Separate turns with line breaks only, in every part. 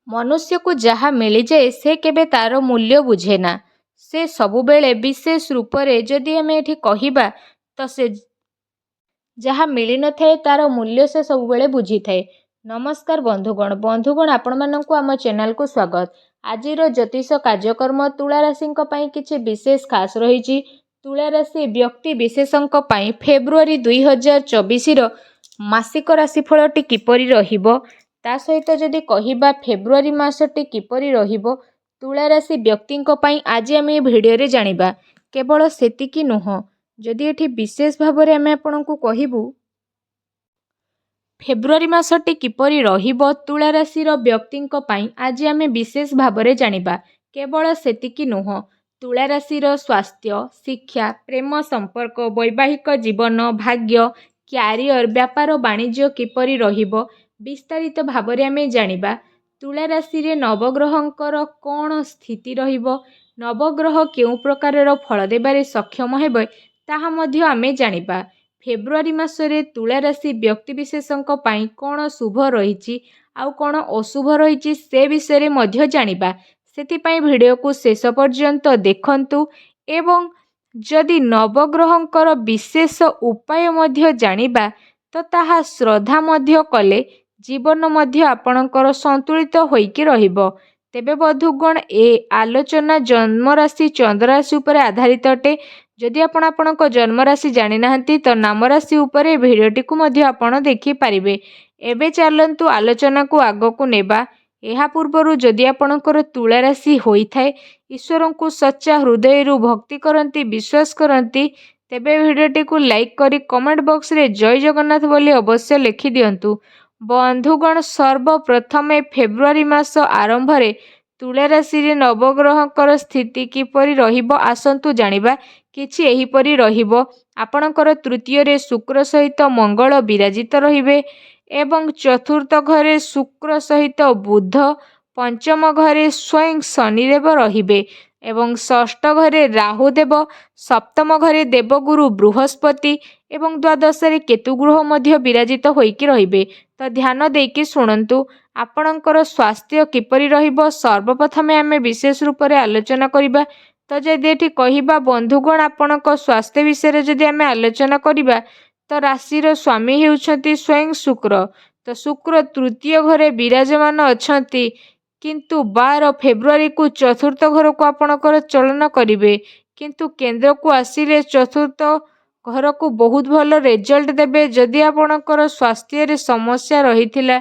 ମନୁଷ୍ୟକୁ ଯାହା ମିଳିଯାଏ ସେ କେବେ ତା'ର ମୂଲ୍ୟ ବୁଝେନା। ସେ ସବୁବେଳେ ବିଶେଷ ରୂପରେ ଯଦି ଆମେ ଏଠି କହିବା ତ ସେ ଯାହା ମିଳିନଥାଏ ତା'ର ମୂଲ୍ୟ ସେ ସବୁବେଳେ ବୁଝିଥାଏ। ନମସ୍କାର ବନ୍ଧୁଗଣ ଆପଣମାନଙ୍କୁ ଆମ ଚ୍ୟାନେଲକୁ ସ୍ୱାଗତ। ଆଜିର ଜ୍ୟୋତିଷ କାର୍ଯ୍ୟକ୍ରମ ତୁଳା ରାଶିଙ୍କ ପାଇଁ କିଛି ବିଶେଷ ଖାସ୍ ରହିଛି। ତୁଳା ରାଶି ବ୍ୟକ୍ତି ବିଶେଷଙ୍କ ପାଇଁ ଫେବୃଆରୀ 2024ର ମାସିକ ରାଶିଫଳଟି କିପରି ରହିବ, ତା ସହିତ ଯଦି କହିବା ଫେବୃଆରୀ ମାସଟି କିପରି ରହିବ ତୁଳା ରାଶି ବ୍ୟକ୍ତିଙ୍କ ପାଇଁ ଆଜି ଆମେ ଏ ଭିଡ଼ିଓରେ ଜାଣିବା। କେବଳ ସେତିକି ନୁହଁ, ଯଦି ଏଠି ବିଶେଷ ଭାବରେ ଆମେ ଆପଣଙ୍କୁ କହିବୁ ଫେବୃଆରୀ ମାସଟି କିପରି ରହିବ ତୁଳା ରାଶିର ବ୍ୟକ୍ତିଙ୍କ ପାଇଁ ଆଜି ଆମେ ବିଶେଷ ଭାବରେ ଜାଣିବା। କେବଳ ସେତିକି ନୁହଁ, ତୁଳା ରାଶିର ସ୍ୱାସ୍ଥ୍ୟ, ଶିକ୍ଷା, ପ୍ରେମ ସମ୍ପର୍କ, ବୈବାହିକ ଜୀବନ, ଭାଗ୍ୟ, କ୍ୟାରିୟର, ବ୍ୟାପାର ବାଣିଜ୍ୟ କିପରି ରହିବ ବିସ୍ତାରିତ ଭାବରେ ଆମେ ଜାଣିବା। ତୁଳା ରାଶିରେ ନବଗ୍ରହଙ୍କର କ'ଣ ସ୍ଥିତି ରହିବ, ନବଗ୍ରହ କେଉଁ ପ୍ରକାରର ଫଳ ଦେବାରେ ସକ୍ଷମ ହେବେ ତାହା ମଧ୍ୟ ଆମେ ଜାଣିବା। ଫେବୃଆରୀ ମାସରେ ତୁଳା ରାଶି ବ୍ୟକ୍ତିବିଶେଷଙ୍କ ପାଇଁ କ'ଣ ଶୁଭ ରହିଛି ଆଉ କ'ଣ ଅଶୁଭ ରହିଛି ସେ ବିଷୟରେ ମଧ୍ୟ ଜାଣିବା। ସେଥିପାଇଁ ଭିଡ଼ିଓକୁ ଶେଷ ପର୍ଯ୍ୟନ୍ତ ଦେଖନ୍ତୁ ଏବଂ ଯଦି ନବଗ୍ରହଙ୍କର ବିଶେଷ ଉପାୟ ମଧ୍ୟ ଜାଣିବା ତ ତାହା ଶ୍ରଦ୍ଧା ମଧ୍ୟ କଲେ ଜୀବନ ମଧ୍ୟ ଆପଣଙ୍କର ସନ୍ତୁଳିତ ହୋଇକି ରହିବ। ତେବେ ବନ୍ଧୁଗଣ ଏ ଆଲୋଚନା ଜନ୍ମରାଶି ଚନ୍ଦ୍ରରାଶି ଉପରେ ଆଧାରିତ ଅଟେ। ଯଦି ଆପଣ ଆପଣଙ୍କ ଜନ୍ମରାଶି ଜାଣିନାହାନ୍ତି ତ ନାମରାଶି ଉପରେ ଭିଡ଼ିଓଟିକୁ ମଧ୍ୟ ଆପଣ ଦେଖିପାରିବେ। ଏବେ ଚାଲନ୍ତୁ ଆଲୋଚନାକୁ ଆଗକୁ ନେବା। ଏହା ପୂର୍ବରୁ ଯଦି ଆପଣଙ୍କର ତୁଳା ରାଶି ହୋଇଥାଏ, ଈଶ୍ୱରଙ୍କୁ ସଚ୍ଚା ହୃଦୟରୁ ଭକ୍ତି କରନ୍ତି, ବିଶ୍ୱାସ କରନ୍ତି, ତେବେ ଭିଡ଼ିଓଟିକୁ ଲାଇକ୍ କରି କମେଣ୍ଟ ବକ୍ସରେ ଜୟ ଜଗନ୍ନାଥ ବୋଲି ଅବଶ୍ୟ ଲେଖିଦିଅନ୍ତୁ। ବନ୍ଧୁଗଣ ସର୍ବପ୍ରଥମେ ଫେବୃଆରୀ ମାସ ଆରମ୍ଭରେ ତୁଳା ରାଶିରେ ନବଗ୍ରହଙ୍କର ସ୍ଥିତି କିପରି ରହିବ ଆସନ୍ତୁ ଜାଣିବା। କିଛି ଏହିପରି ରହିବ। ଆପଣଙ୍କର ତୃତୀୟରେ ଶୁକ୍ର ସହିତ ମଙ୍ଗଳ ବିରାଜିତ ରହିବେ ଏବଂ ଚତୁର୍ଥ ଘରେ ଶୁକ୍ର ସହିତ ବୁଧ, ପଞ୍ଚମ ଘରେ ସ୍ୱୟଂ ଶନିଦେବ ରହିବେ ଏବଂ ଷଷ୍ଠ ଘରେ ରାହୁଦେବ, ସପ୍ତମ ଘରେ ଦେବଗୁରୁ ବୃହସ୍ପତି ଏବଂ ଦ୍ୱାଦଶରେ କେତୁ ଗ୍ରହ ମଧ୍ୟ ବିରାଜିତ ହୋଇକି ରହିବେ। ତ ଧ୍ୟାନ ଦେଇକି ଶୁଣନ୍ତୁ ଆପଣଙ୍କର ସ୍ୱାସ୍ଥ୍ୟ କିପରି ରହିବ ସର୍ବପ୍ରଥମେ ଆମେ ବିଶେଷ ରୂପରେ ଆଲୋଚନା କରିବା। ତ ଯଦି ଏଠି କହିବା ବନ୍ଧୁଗଣ ଆପଣଙ୍କ ସ୍ୱାସ୍ଥ୍ୟ ବିଷୟରେ ଯଦି ଆମେ ଆଲୋଚନା କରିବା ତ ରାଶିର ସ୍ୱାମୀ ହେଉଛନ୍ତି ସ୍ୱୟଂ ଶୁକ୍ର। ତ ଶୁକ୍ର ତୃତୀୟ ଘରେ ବିରାଜମାନ ଅଛନ୍ତି, କିନ୍ତୁ 12 ଫେବୃଆରୀକୁ ଚତୁର୍ଥ ଘରକୁ ଆପଣଙ୍କର ଚଳନ କରିବେ। କିନ୍ତୁ କେନ୍ଦ୍ରକୁ ଆସିଲେ ଚତୁର୍ଥ ଘରକୁ ବହୁତ ଭଲ ରେଜଲ୍ଟ ଦେବେ। ଯଦି ଆପଣଙ୍କର ସ୍ୱାସ୍ଥ୍ୟରେ ସମସ୍ୟା ରହିଥିଲା,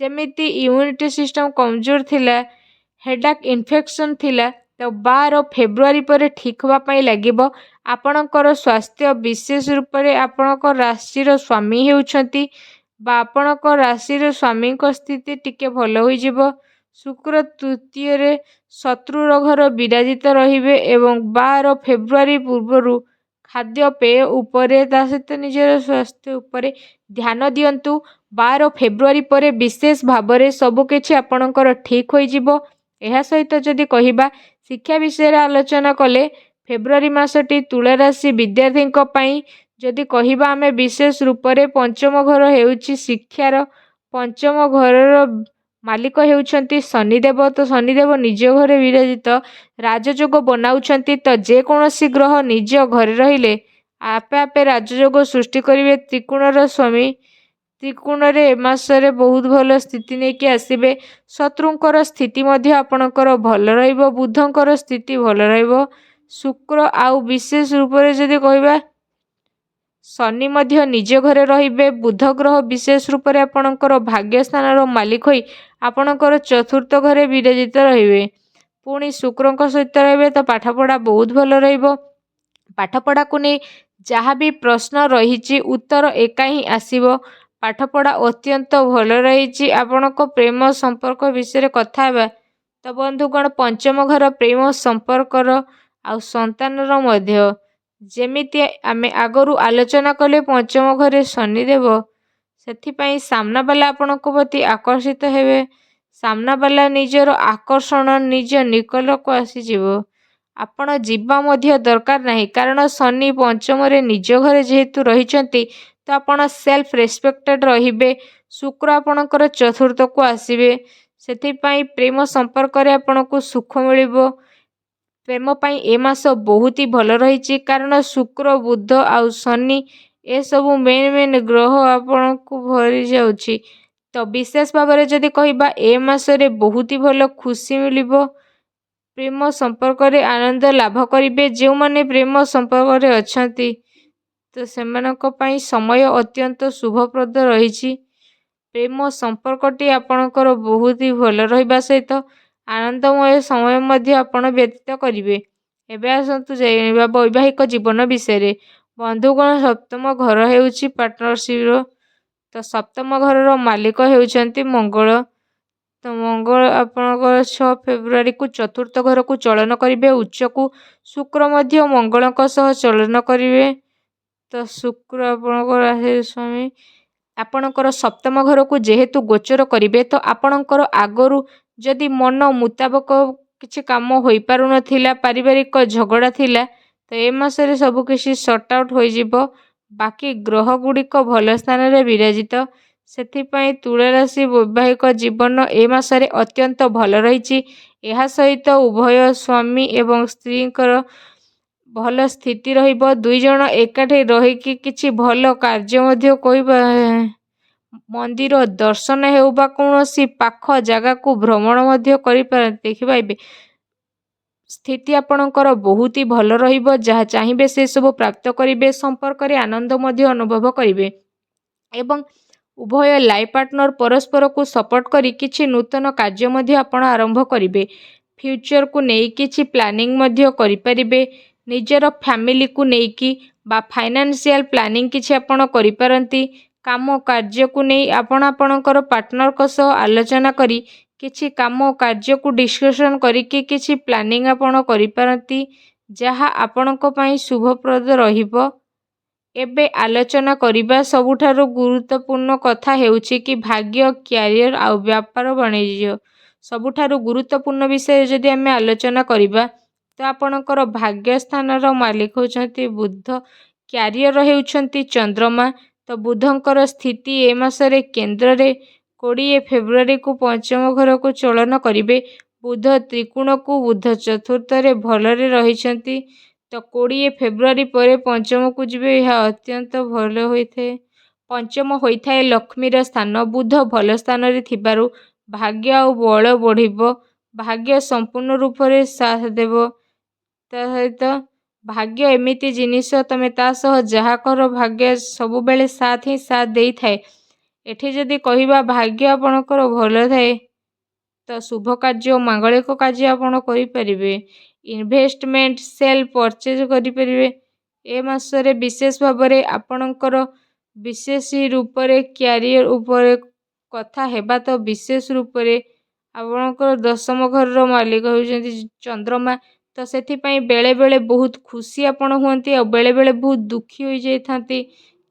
ଯେମିତି ଇମ୍ୟୁନିଟି ସିଷ୍ଟମ କମଜୋର ଥିଲା, ହେଡାକ୍ ଇନଫେକ୍ସନ ଥିଲା, ତ 12 ଫେବୃଆରୀ ପରେ ଠିକ୍ ହେବା ପାଇଁ ଲାଗିବ। ଆପଣଙ୍କର ସ୍ୱାସ୍ଥ୍ୟ ବିଶେଷ ରୂପରେ ଆପଣଙ୍କ ରାଶିର ସ୍ୱାମୀ ହେଉଛନ୍ତି ବା ଆପଣଙ୍କ ରାଶିର ସ୍ୱାମୀଙ୍କ ସ୍ଥିତି ଟିକେ ଭଲ ହୋଇଯିବ। ଶୁକ୍ର ତୃତୀୟରେ ଶତ୍ରୁର ଘର ବିରାଜିତ ରହିବେ ଏବଂ 12 ଫେବୃଆରୀ ପୂର୍ବରୁ ଖାଦ୍ୟପେୟ ଉପରେ ତା ସହିତ ନିଜର ସ୍ୱାସ୍ଥ୍ୟ ଉପରେ ଧ୍ୟାନ ଦିଅନ୍ତୁ। 12 ଫେବୃଆରୀ ପରେ ବିଶେଷ ଭାବରେ ସବୁକିଛି ଆପଣଙ୍କର ଠିକ୍ ହୋଇଯିବ। ଏହା ସହିତ ଯଦି କହିବା ଶିକ୍ଷା ବିଷୟରେ ଆଲୋଚନା କଲେ ଫେବୃଆରୀ ମାସଟି ତୁଳା ରାଶି ବିଦ୍ୟାର୍ଥୀଙ୍କ ପାଇଁ ଯଦି କହିବା ଆମେ ବିଶେଷ ରୂପରେ ପଞ୍ଚମ ଘର ହେଉଛି ଶିକ୍ଷାର, ପଞ୍ଚମ ଘରର ମାଲିକ ହେଉଛନ୍ତି ଶନିଦେବ। ତ ଶନିଦେବ ନିଜ ଘରେ ବିରାଜିତ ରାଜଯୋଗ ବନାଉଛନ୍ତି। ତ ଯେକୌଣସି ଗ୍ରହ ନିଜ ଘରେ ରହିଲେ ଆପେ ଆପେ ରାଜଯୋଗ ସୃଷ୍ଟି କରିବେ। ତ୍ରିକୋଣର ସ୍ୱାମୀ ତ୍ରିକୋଣରେ ଏ ମାସରେ ବହୁତ ଭଲ ସ୍ଥିତି ନେଇକି ଆସିବେ। ଶତ୍ରୁଙ୍କର ସ୍ଥିତି ମଧ୍ୟ ଆପଣଙ୍କର ଭଲ ରହିବ, ବୁଧଙ୍କର ସ୍ଥିତି ଭଲ ରହିବ। ଶୁକ୍ର ଆଉ ବିଶେଷ ରୂପରେ ଯଦି କହିବା ଶନି ମଧ୍ୟ ନିଜ ଘରେ ରହିବେ। ବୁଧ ଗ୍ରହ ବିଶେଷ ରୂପରେ ଆପଣଙ୍କର ଭାଗ୍ୟସ୍ଥାନର ମାଲିକ ହୋଇ ଆପଣଙ୍କର ଚତୁର୍ଥ ଘରେ ବିରାଜିତ ରହିବେ। ପୁଣି ଶୁକ୍ରଙ୍କ ସହିତ ରହିବେ ତ ପାଠପଢ଼ା ବହୁତ ଭଲ ରହିବ। ପାଠପଢ଼ାକୁ ନେଇ ଯାହା ବି ପ୍ରଶ୍ନ ରହିଛି ଉତ୍ତର ଏକା ହିଁ ଆସିବ। ପାଠପଢ଼ା ଅତ୍ୟନ୍ତ ଭଲ ରହିଛି। ଆପଣଙ୍କ ପ୍ରେମ ସମ୍ପର୍କ ବିଷୟରେ କଥା ହେବା ତ ବନ୍ଧୁଗଣ ପଞ୍ଚମ ଘର ପ୍ରେମ ସମ୍ପର୍କର ଆଉ ସନ୍ତାନର ମଧ୍ୟ ଯେମିତି ଆମେ ଆଗରୁ ଆଲୋଚନା କଲେ ପଞ୍ଚମ ଘରେ ଶନିଦେବ, ସେଥିପାଇଁ ସାମ୍ନାବାଲା ଆପଣଙ୍କ ପ୍ରତି ଆକର୍ଷିତ ହେବେ। ସାମ୍ନାବାଲା ନିଜର ଆକର୍ଷଣ ନିଜ ନିକଟକୁ ଆସିଯିବ। ଆପଣ ଯିବା ମଧ୍ୟ ଦରକାର ନାହିଁ, କାରଣ ଶନି ପଞ୍ଚମରେ ନିଜ ଘରେ ଯେହେତୁ ରହିଛନ୍ତି ତ ଆପଣ ସେଲ୍ଫ ରେସ୍ପେକ୍ଟେଡ଼ ରହିବେ। ଶୁକ୍ର ଆପଣଙ୍କର ଚତୁର୍ଥକୁ ଆସିବେ। ସେଥିପାଇଁ ପ୍ରେମ ସମ୍ପର୍କରେ ଆପଣଙ୍କୁ ସୁଖ ମିଳିବ। ପ୍ରେମ ପାଇଁ ଏ ମାସ ବହୁତ ହି ଭଲ ରହିଛି, କାରଣ ଶୁକ୍ର, ବୁଧ ଆଉ ଶନି ଏସବୁ ମେନ୍ ଗ୍ରହ ଆପଣଙ୍କୁ ଭରି ଯାଉଛି। ତ ବିଶେଷ ଭାବରେ ଯଦି କହିବା ଏ ମାସରେ ବହୁତ ହି ଭଲ ଖୁସି ମିଳିବ। ପ୍ରେମ ସମ୍ପର୍କରେ ଆନନ୍ଦ ଲାଭ କରିବେ। ଯେଉଁମାନେ ପ୍ରେମ ସମ୍ପର୍କରେ ଅଛନ୍ତି ତ ସେମାନଙ୍କ ପାଇଁ ସମୟ ଅତ୍ୟନ୍ତ ଶୁଭପ୍ରଦ ରହିଛି। ପ୍ରେମ ସମ୍ପର୍କଟି ଆପଣଙ୍କର ବହୁତ ହି ଭଲ ରହିବା ସହିତ ଆନନ୍ଦମୟ ସମୟ ମଧ୍ୟ ଆପଣ ବ୍ୟତୀତ କରିବେ। ଏବେ ଆସନ୍ତୁ ଜାଣିବା ବୈବାହିକ ଜୀବନ ବିଷୟରେ। ବନ୍ଧୁଗଣ, ସପ୍ତମ ଘର ହେଉଛି ପାର୍ଟନରସିପ୍ର। ତ ସପ୍ତମ ଘରର ମାଲିକ ହେଉଛନ୍ତି ମଙ୍ଗଳ। ତ ମଙ୍ଗଳ ଆପଣଙ୍କର 6 ଫେବୃଆରୀକୁ ଚତୁର୍ଥ ଘରକୁ ଚଳନ କରିବେ। ଉଚ୍ଚକୁ ଶୁକ୍ର ମଧ୍ୟ ମଙ୍ଗଳଙ୍କ ସହ ଚଳନ କରିବେ। ତ ଶୁକ୍ର ଆପଣଙ୍କର ରାଶିର ସ୍ୱାମୀ ଆପଣଙ୍କର ସପ୍ତମ ଘରକୁ ଯେହେତୁ ଗୋଚର କରିବେ, ତ ଆପଣଙ୍କର ଆଗରୁ ଯଦି ମନ ମୁତାବକ କିଛି କାମ ହୋଇପାରୁନଥିଲା, ପାରିବାରିକ ଝଗଡ଼ା ଥିଲା, ତ ଏ ମାସରେ ସବୁ କିଛି ସର୍ଟ ଆଉଟ୍ ହୋଇଯିବ। ବାକି ଗ୍ରହ ଗୁଡ଼ିକ ଭଲ ସ୍ଥାନରେ ବିରାଜିତ। ସେଥିପାଇଁ ତୁଳା ରାଶି ବୈବାହିକ ଜୀବନ ଏ ମାସରେ ଅତ୍ୟନ୍ତ ଭଲ ରହିଛି। ଏହା ସହିତ ଉଭୟ ସ୍ୱାମୀ ଏବଂ ସ୍ତ୍ରୀଙ୍କର ଭଲ ସ୍ଥିତି ରହିବ। ଦୁଇ ଜଣ ଏକାଠି ରହିକି କିଛି ଭଲ କାର୍ଯ୍ୟ ମଧ୍ୟ କରିବା। ମନ୍ଦିର ଦର୍ଶନ ହେଉ ବା କୌଣସି ପାଖ ଜାଗାକୁ ଭ୍ରମଣ ମଧ୍ୟ କରିପାରନ୍ତି। ଦେଖିପାରିବେ ସ୍ଥିତି ଆପଣଙ୍କର ବହୁତ ହି ଭଲ ରହିବ। ଯାହା ଚାହିଁବେ ସେସବୁ ପ୍ରାପ୍ତ କରିବେ। ସମ୍ପର୍କରେ ଆନନ୍ଦ ମଧ୍ୟ ଅନୁଭବ କରିବେ ଏବଂ ଉଭୟ ଲାଇଫ୍ ପାର୍ଟନର ପରସ୍ପରକୁ ସପୋର୍ଟ କରି କିଛି ନୂତନ କାର୍ଯ୍ୟ ମଧ୍ୟ ଆପଣ ଆରମ୍ଭ କରିବେ। ଫ୍ୟୁଚରକୁ ନେଇ କିଛି ପ୍ଲାନିଂ ମଧ୍ୟ କରିପାରିବେ। ନିଜର ଫ୍ୟାମିଲିକୁ ନେଇକି ବା ଫାଇନାନ୍ସିଆଲ ପ୍ଲାନିଂ କିଛି ଆପଣ କରିପାରନ୍ତି। କାମ କାର୍ଯ୍ୟକୁ ନେଇ ଆପଣ ଆପଣଙ୍କର ପାର୍ଟନରଙ୍କ ସହ ଆଲୋଚନା କରି କିଛି କାମ କାର୍ଯ୍ୟକୁ ଡିସ୍କସନ୍ କରିକି କିଛି ପ୍ଲାନିଂ ଆପଣ କରିପାରନ୍ତି, ଯାହା ଆପଣଙ୍କ ପାଇଁ ଶୁଭପ୍ରଦ ରହିବ। ଏବେ ଆଲୋଚନା କରିବା ସବୁଠାରୁ ଗୁରୁତ୍ୱପୂର୍ଣ୍ଣ କଥା ହେଉଛି କି ଭାଗ୍ୟ, କ୍ୟାରିୟର ଆଉ ବ୍ୟାପାର ବାଣିଜ୍ୟ। ସବୁଠାରୁ ଗୁରୁତ୍ୱପୂର୍ଣ୍ଣ ବିଷୟ ଯଦି ଆମେ ଆଲୋଚନା କରିବା, ତ ଆପଣଙ୍କର ଭାଗ୍ୟ ସ୍ଥାନର ମାଲିକ ହେଉଛନ୍ତି ବୁଧ, କ୍ୟାରିୟର ହେଉଛନ୍ତି ଚନ୍ଦ୍ରମା। ତ ବୁଧଙ୍କର ସ୍ଥିତି ଏ ମାସରେ କେନ୍ଦ୍ରରେ 20 ଫେବୃଆରୀକୁ ପଞ୍ଚମ ଘରକୁ ଚଳନ କରିବେ। ବୁଧ ତ୍ରିକୋଣକୁ ବୁଧ ଚତୁର୍ଥରେ ଭଲରେ ରହିଛନ୍ତି। ତ 20 ଫେବୃଆରୀ ପରେ ପଞ୍ଚମକୁ ଯିବେ। ଏହା ଅତ୍ୟନ୍ତ ଭଲ ହୋଇଥାଏ। ପଞ୍ଚମ ହୋଇଥାଏ ଲକ୍ଷ୍ମୀର ସ୍ଥାନ। ବୁଧ ଭଲ ସ୍ଥାନରେ ଥିବାରୁ ଭାଗ୍ୟ ଆଉ ବଳ ବଢ଼ିବ। ଭାଗ୍ୟ ସମ୍ପୂର୍ଣ୍ଣ ରୂପରେ ସାଥ ଦେବ। ତା ସହିତ ଭାଗ୍ୟ ଏମିତି ଜିନିଷ, ତମେ ତା ସହ ଯାହା କର ଭାଗ୍ୟ ସବୁବେଳେ ସାଥ ହିଁ ସାଥ ଦେଇଥାଏ। ଏଠି ଯଦି କହିବା ଭାଗ୍ୟ ଆପଣଙ୍କର ଭଲ ଥାଏ, ତ ଶୁଭ କାର୍ଯ୍ୟ ଓ ମାଙ୍ଗଳିକ କାର୍ଯ୍ୟ ଆପଣ କରିପାରିବେ। ଇନଭେଷ୍ଟମେଣ୍ଟ, ସେଲ୍ ପରଚେଜ କରିପାରିବେ। ଏ ମାସରେ ବିଶେଷ ଭାବରେ ଆପଣଙ୍କର ବିଶେଷ ରୂପରେ କ୍ୟାରିୟର ଉପରେ କଥା ହେବା, ତ ବିଶେଷ ରୂପରେ ଆପଣଙ୍କର ଦଶମ ଘରର ମାଲିକ ହେଉଛନ୍ତି ଚନ୍ଦ୍ରମା। ତ ସେଥିପାଇଁ ବେଳେବେଳେ ବହୁତ ଖୁସି ଆପଣ ହୁଅନ୍ତି ଆଉ ବେଳେବେଳେ ବହୁତ ଦୁଃଖୀ ହୋଇଯାଇଥାନ୍ତି।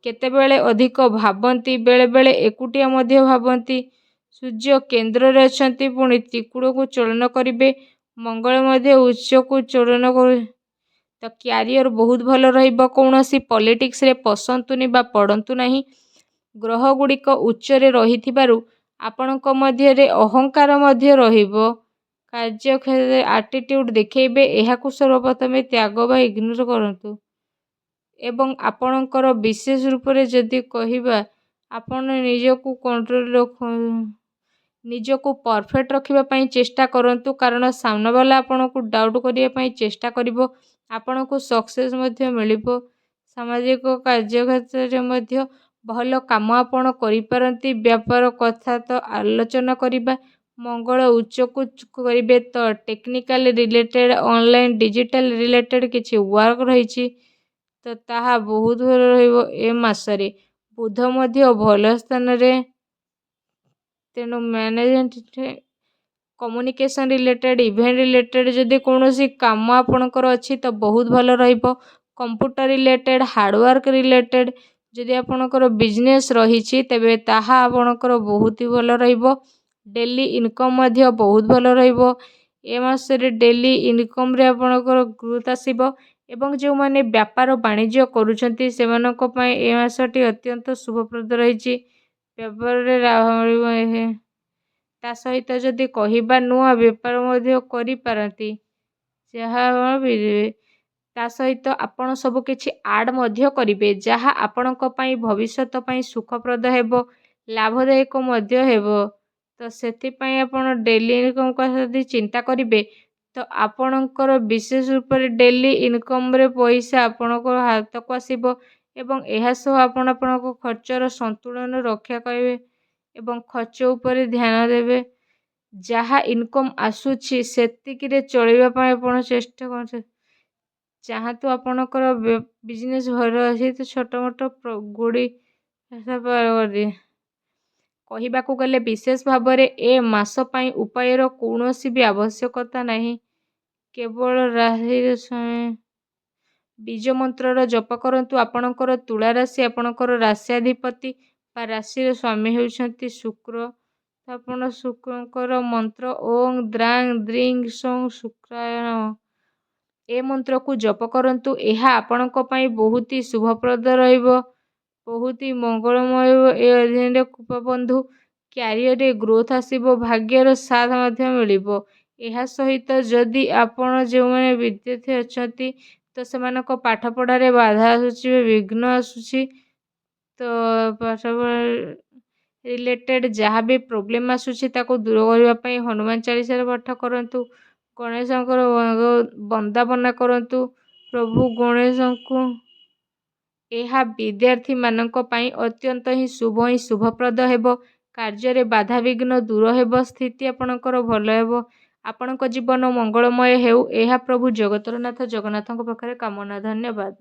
କେତେବେଳେ ଅଧିକ ଭାବନ୍ତି, ବେଳେବେଳେ ଏକୁଟିଆ ମଧ୍ୟ ଭାବନ୍ତି। ସୂର୍ଯ୍ୟ କେନ୍ଦ୍ରରେ ଅଛନ୍ତି, ପୁଣି ତ୍ରିକୋଣକୁ ଚଳନ କରିବେ। ମଙ୍ଗଳ ମଧ୍ୟ ଉଚ୍ଚକୁ ଚଳନ କରି ତ କ୍ୟାରିୟର ବହୁତ ଭଲ ରହିବ। କୌଣସି ପଲିଟିକ୍ସରେ ପଶନ୍ତୁନି ବା ପଡ଼ନ୍ତୁ ନାହିଁ। ଗ୍ରହ ଗୁଡ଼ିକ ଉଚ୍ଚରେ ରହିଥିବାରୁ ଆପଣଙ୍କ ମଧ୍ୟରେ ଅହଙ୍କାର ମଧ୍ୟ ରହିବ। କାର୍ଯ୍ୟକ୍ଷେତ୍ରରେ ଆଟିଟ୍ୟୁଡ୍ ଦେଖେଇବେ। ଏହାକୁ ସର୍ବପ୍ରଥମେ ତ୍ୟାଗ ବା ଇଗ୍ନୋର କରନ୍ତୁ। ଏବଂ ଆପଣଙ୍କର ବିଶେଷ ରୂପରେ ଯଦି କହିବା, ଆପଣ ନିଜକୁ କଣ୍ଟ୍ରୋଲ ନିଜକୁ ପରଫେକ୍ଟ ରଖିବା ପାଇଁ ଚେଷ୍ଟା କରନ୍ତୁ, କାରଣ ସାମ୍ନାବାଲା ଆପଣଙ୍କୁ ଡାଉଟ୍ କରିବା ପାଇଁ ଚେଷ୍ଟା କରିବ। ଆପଣଙ୍କୁ ସକ୍ସେସ୍ ମଧ୍ୟ ମିଳିବ। ସାମାଜିକ କାର୍ଯ୍ୟକ୍ଷେତ୍ରରେ ମଧ୍ୟ ଭଲ କାମ ଆପଣ କରିପାରନ୍ତି। ବ୍ୟାପାର କଥା ତ ଆଲୋଚନା କରିବା। ମଙ୍ଗଳ ଉଚ୍ଚକୁ କରିବେ, ତ technical related, online digital related କିଛି ୱାର୍କ ରହିଛି, ତ ତାହା ବହୁତ ଭଲ ରହିବ। ଏ ମାସରେ ବୁଧ ମଧ୍ୟ ଭଲ ସ୍ଥାନରେ, ତେଣୁ management, communication related, event related ଯଦି କୌଣସି କାମ ଆପଣଙ୍କର ଅଛି ତ ବହୁତ ଭଲ ରହିବ। କମ୍ପ୍ୟୁଟର ରିଲେଟେଡ, ହାର୍ଡୱାର୍କ ରିଲେଟେଡ ଯଦି ଆପଣଙ୍କର ବିଜନେସ୍ ରହିଛି, ତେବେ ତାହା ଆପଣଙ୍କର ବହୁତ ହି ଭଲ ରହିବ। ଡେଲି ଇନକମ୍ ମଧ୍ୟ ବହୁତ ଭଲ ରହିବ। ଏ ମାସରେ ଡେଲି ଇନକମ୍ରେ ଆପଣଙ୍କର ଗ୍ରୋଥ୍ ଆସିବ ଏବଂ ଯେଉଁମାନେ ବ୍ୟାପାର ବାଣିଜ୍ୟ କରୁଛନ୍ତି ସେମାନଙ୍କ ପାଇଁ ଏ ମାସଟି ଅତ୍ୟନ୍ତ ଶୁଭପ୍ରଦ ରହିଛି। ବ୍ୟାପାରରେ ଲାଭ ମିଳିବ। ତା ସହିତ ଯଦି କହିବା ନୂଆ ବେପାର ମଧ୍ୟ କରିପାରନ୍ତି, ଯାହା ବିଜିବେ। ତା ସହିତ ଆପଣ ସବୁ କିଛି ଆଡ଼୍ ମଧ୍ୟ କରିବେ, ଯାହା ଆପଣଙ୍କ ପାଇଁ ଭବିଷ୍ୟତ ପାଇଁ ସୁଖପ୍ରଦ ହେବ, ଲାଭଦାୟକ ମଧ୍ୟ ହେବ। ତ ସେଥିପାଇଁ ଆପଣ ଡେଲି ଇନକମ୍ କଥା ଯଦି ଚିନ୍ତା କରିବେ ତ ଆପଣଙ୍କର ବିଶେଷ ରୂପରେ ଡେଲି ଇନକମ୍ରେ ପଇସା ଆପଣଙ୍କ ହାତକୁ ଆସିବ ଏବଂ ଏହା ସହ ଆପଣ ଆପଣଙ୍କ ଖର୍ଚ୍ଚର ସନ୍ତୁଳନ ରକ୍ଷା କରିବେ ଏବଂ ଖର୍ଚ୍ଚ ଉପରେ ଧ୍ୟାନ ଦେବେ। ଯାହା ଇନକମ୍ ଆସୁଛି ସେତିକିରେ ଚଳିବା ପାଇଁ ଆପଣ ଚେଷ୍ଟା କରନ୍ତୁ। ଯାହାତୁ ଆପଣଙ୍କର ବିଜନେସ୍ ଭଲ ଅଛି ତ ଛୋଟ ମୋଟ କରିଦିଏ। କହିବାକୁ ଗଲେ ବିଶେଷ ଭାବରେ ଏ ମାସ ପାଇଁ ଉପାୟର କୌଣସି ବି ଆବଶ୍ୟକତା ନାହିଁ। କେବଳ ରାଶିର ବୀଜ ମନ୍ତ୍ରର ଜପ କରନ୍ତୁ। ଆପଣଙ୍କର ତୁଳା ରାଶି ଆପଣଙ୍କର ରାଶ୍ୟାଧିପତି ବା ରାଶିର ସ୍ୱାମୀ ହେଉଛନ୍ତି ଶୁକ୍ର। ଆପଣ ଶୁକ୍ରଙ୍କର ମନ୍ତ୍ର ଓଂ ଦ୍ରାଂ ଦ୍ରିଂ ସଂ ଶୁକ୍ରାୟ ନମଃ। ଏ ମନ୍ତ୍ରକୁ ଜପ କରନ୍ତୁ। ଏହା ଆପଣଙ୍କ ପାଇଁ ବହୁତ ଶୁଭପ୍ରଦ ରହିବ, ବହୁତ ମଙ୍ଗଳମୟ ରହିବ। ଏ ଅଧୀନରେ କୃପବନ୍ଧୁ କ୍ୟାରିୟରରେ ଗ୍ରୋଥ୍ ଆସିବ, ଭାଗ୍ୟର ସାଥ ମଧ୍ୟ ମିଳିବ। ଏହା ସହିତ ଯଦି ଆପଣ ଯେଉଁମାନେ ବିଦ୍ୟାର୍ଥୀ ଅଛନ୍ତି ତ ସେମାନଙ୍କ ପାଠପଢ଼ାରେ ବାଧା ଆସୁଛି ବା ବିଘ୍ନ ଆସୁଛି, ତ ପାଠପଢ଼ା ରିଲେଟେଡ଼୍ ଯାହା ବି ପ୍ରୋବ୍ଲେମ୍ ଆସୁଛି ତାକୁ ଦୂର କରିବା ପାଇଁ ହନୁମାନ ଚାଳିଶାର ପାଠ କରନ୍ତୁ, ଗଣେଶଙ୍କର ବନ୍ଦାପନା କରନ୍ତୁ ପ୍ରଭୁ ଗଣେଶଙ୍କୁ। ଏହା ବିଦ୍ୟାର୍ଥୀମାନଙ୍କ ପାଇଁ ଅତ୍ୟନ୍ତ ହିଁ ଶୁଭପ୍ରଦ ହେବ। କାର୍ଯ୍ୟରେ ବାଧାବିଘ୍ନ ଦୂର ହେବ, ସ୍ଥିତି ଆପଣଙ୍କର ଭଲ ହେବ। ଆପଣଙ୍କ ଜୀବନ ମଙ୍ଗଳମୟ ହେଉ, ଏହା ପ୍ରଭୁ ଜଗତର ନାଥ ଜଗନ୍ନାଥଙ୍କ ପାଖରେ କାମନା। ଧନ୍ୟବାଦ।